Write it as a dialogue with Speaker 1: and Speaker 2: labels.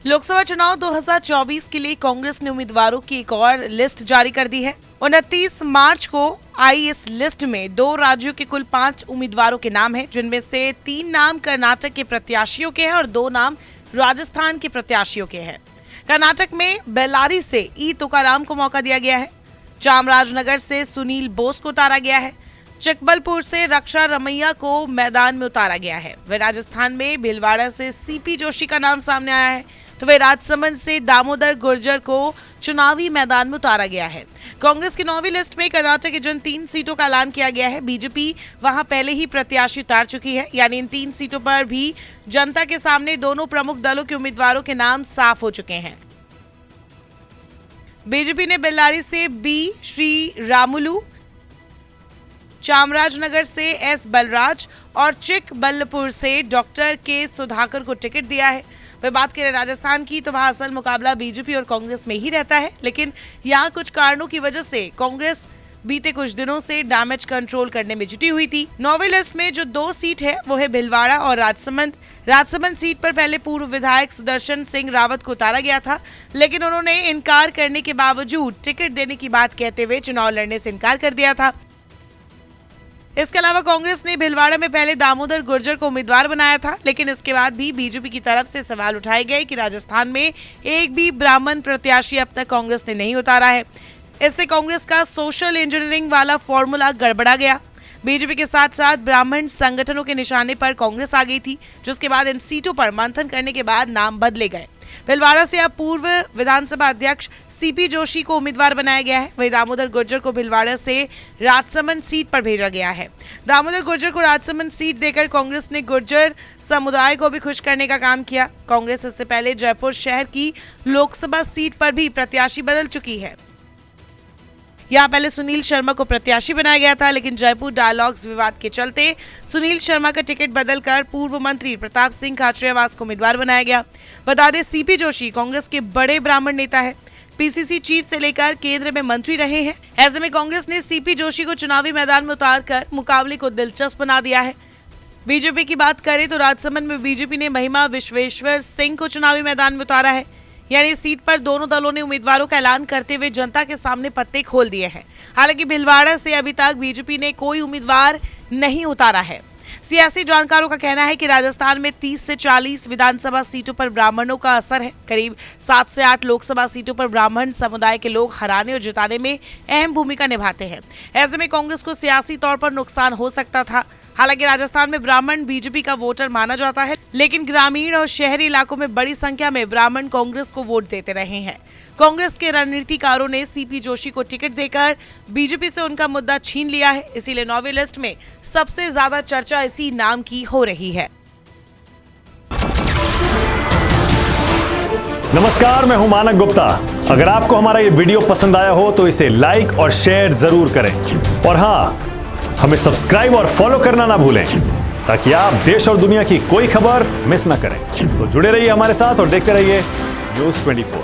Speaker 1: लोकसभा चुनाव 2024 के लिए कांग्रेस ने उम्मीदवारों की एक और लिस्ट जारी कर दी है। 29 मार्च को आई इस लिस्ट में 2 राज्यों के कुल 5 उम्मीदवारों के नाम हैं, जिनमें से 3 नाम कर्नाटक के प्रत्याशियों के हैं और 2 नाम राजस्थान के प्रत्याशियों के हैं। कर्नाटक में बेल्लारी से ई तुकाराम को मौका दिया गया है। चामराजनगर से सुनील बोस को उतारा गया है। चिकबलपुर से रक्षा रमैया को मैदान में उतारा गया है। वह राजस्थान में भीलवाड़ा से सीपी जोशी का नाम सामने आया है, तो वह राजसमंद से दामोदर गुर्जर को चुनावी मैदान में उतारा गया है। कांग्रेस की 9वीं लिस्ट में कर्नाटक की जिन 3 सीटों का ऐलान किया गया है, बीजेपी वहां पहले ही प्रत्याशी उतार चुकी है, यानी इन 3 सीटों पर भी जनता के सामने दोनों प्रमुख दलों के उम्मीदवारों के नाम साफ हो चुके हैं। बीजेपी ने बेल्लारी से बी श्री रामुलु, चामराजनगर से एस बलराज और चिकबल्लपुर से डॉक्टर के सुधाकर को टिकट दिया है। वह बात करें राजस्थान की, तो वहां असल मुकाबला बीजेपी और कांग्रेस में ही रहता है, लेकिन यहां कुछ कारणों की वजह से कांग्रेस बीते कुछ दिनों से डैमेज कंट्रोल करने में जुटी हुई थी। 9वीं लिस्ट में जो 2 सीट है वो है भिलवाड़ा और राजसमंद। राजसमंद सीट पर पहले पूर्व विधायक सुदर्शन सिंह रावत को उतारा गया था, लेकिन उन्होंने इनकार करने के बावजूद टिकट देने की बात कहते हुए चुनाव लड़ने से इनकार कर दिया था। इसके अलावा कांग्रेस ने भिलवाड़ा में पहले दामोदर गुर्जर को उम्मीदवार बनाया था, लेकिन इसके बाद भी बीजेपी की तरफ से सवाल उठाए गए कि राजस्थान में एक भी ब्राह्मण प्रत्याशी अब तक कांग्रेस ने नहीं उतारा है। इससे कांग्रेस का सोशल इंजीनियरिंग वाला फॉर्मूला गड़बड़ा गया। बीजेपी के साथ साथ ब्राह्मण संगठनों के निशाने पर कांग्रेस आ गई थी, जिसके बाद इन सीटों पर मंथन करने के बाद नाम बदले गए। भिलवाड़ा से अब पूर्व विधानसभा अध्यक्ष सीपी जोशी को उम्मीदवार बनाया गया है। वहीं दामोदर गुर्जर को भिलवाड़ा से राजसमंद सीट पर भेजा गया है। दामोदर गुर्जर को राजसमंद सीट देकर कांग्रेस ने गुर्जर समुदाय को भी खुश करने का काम किया। कांग्रेस इससे पहले जयपुर शहर की लोकसभा सीट पर भी प्रत्याशी बदल चुकी है। यहाँ पहले सुनील शर्मा को प्रत्याशी बनाया गया था, लेकिन जयपुर डायलॉग्स विवाद के चलते सुनील शर्मा का टिकट बदलकर पूर्व मंत्री प्रताप सिंह खाचरियावास को उम्मीदवार बनाया गया। बता दें, सीपी जोशी कांग्रेस के बड़े ब्राह्मण नेता है। पीसीसी चीफ से लेकर केंद्र में मंत्री रहे हैं। ऐसे में कांग्रेस ने सीपी जोशी को चुनावी मैदान में उतारकर मुकाबले को दिलचस्प बना दिया है। बीजेपी की बात करें तो राजसमंद में बीजेपी ने महिमा विश्वेश्वर सिंह को चुनावी मैदान में उतारा है, यानी सीट पर दोनों दलों ने उम्मीदवारों का ऐलान करते हुए जनता के सामने पत्ते खोल दिए हैं। हालांकि भिलवाड़ा से अभी तक बीजेपी ने कोई उम्मीदवार नहीं उतारा है। सियासी जानकारों का कहना है कि राजस्थान में 30 से 40 विधानसभा सीटों पर ब्राह्मणों का असर है। करीब 7 से 8 लोकसभा सीटों पर ब्राह्मण समुदाय के लोग हराने और जिताने में अहम भूमिका निभाते हैं। ऐसे में कांग्रेस को सियासी तौर पर नुकसान हो सकता था। हालांकि राजस्थान में ब्राह्मण बीजेपी का वोटर माना जाता है, लेकिन ग्रामीण और शहरी इलाकों में बड़ी संख्या में ब्राह्मण कांग्रेस को वोट देते रहे हैं। कांग्रेस के रणनीतिकारों ने सीपी जोशी को टिकट देकर बीजेपी से उनका मुद्दा छीन लिया है। इसीलिए 9वीं लिस्ट में सबसे ज्यादा चर्चा इसी नाम की हो रही है।
Speaker 2: नमस्कार, मैं हूं मानक गुप्ता। अगर आपको हमारा ये वीडियो पसंद आया हो तो इसे लाइक और शेयर जरूर करें, और हाँ, हमें सब्सक्राइब और फॉलो करना ना भूलें, ताकि आप देश और दुनिया की कोई खबर मिस ना करें। तो जुड़े रहिए हमारे साथ और देखते रहिए न्यूज़ 24।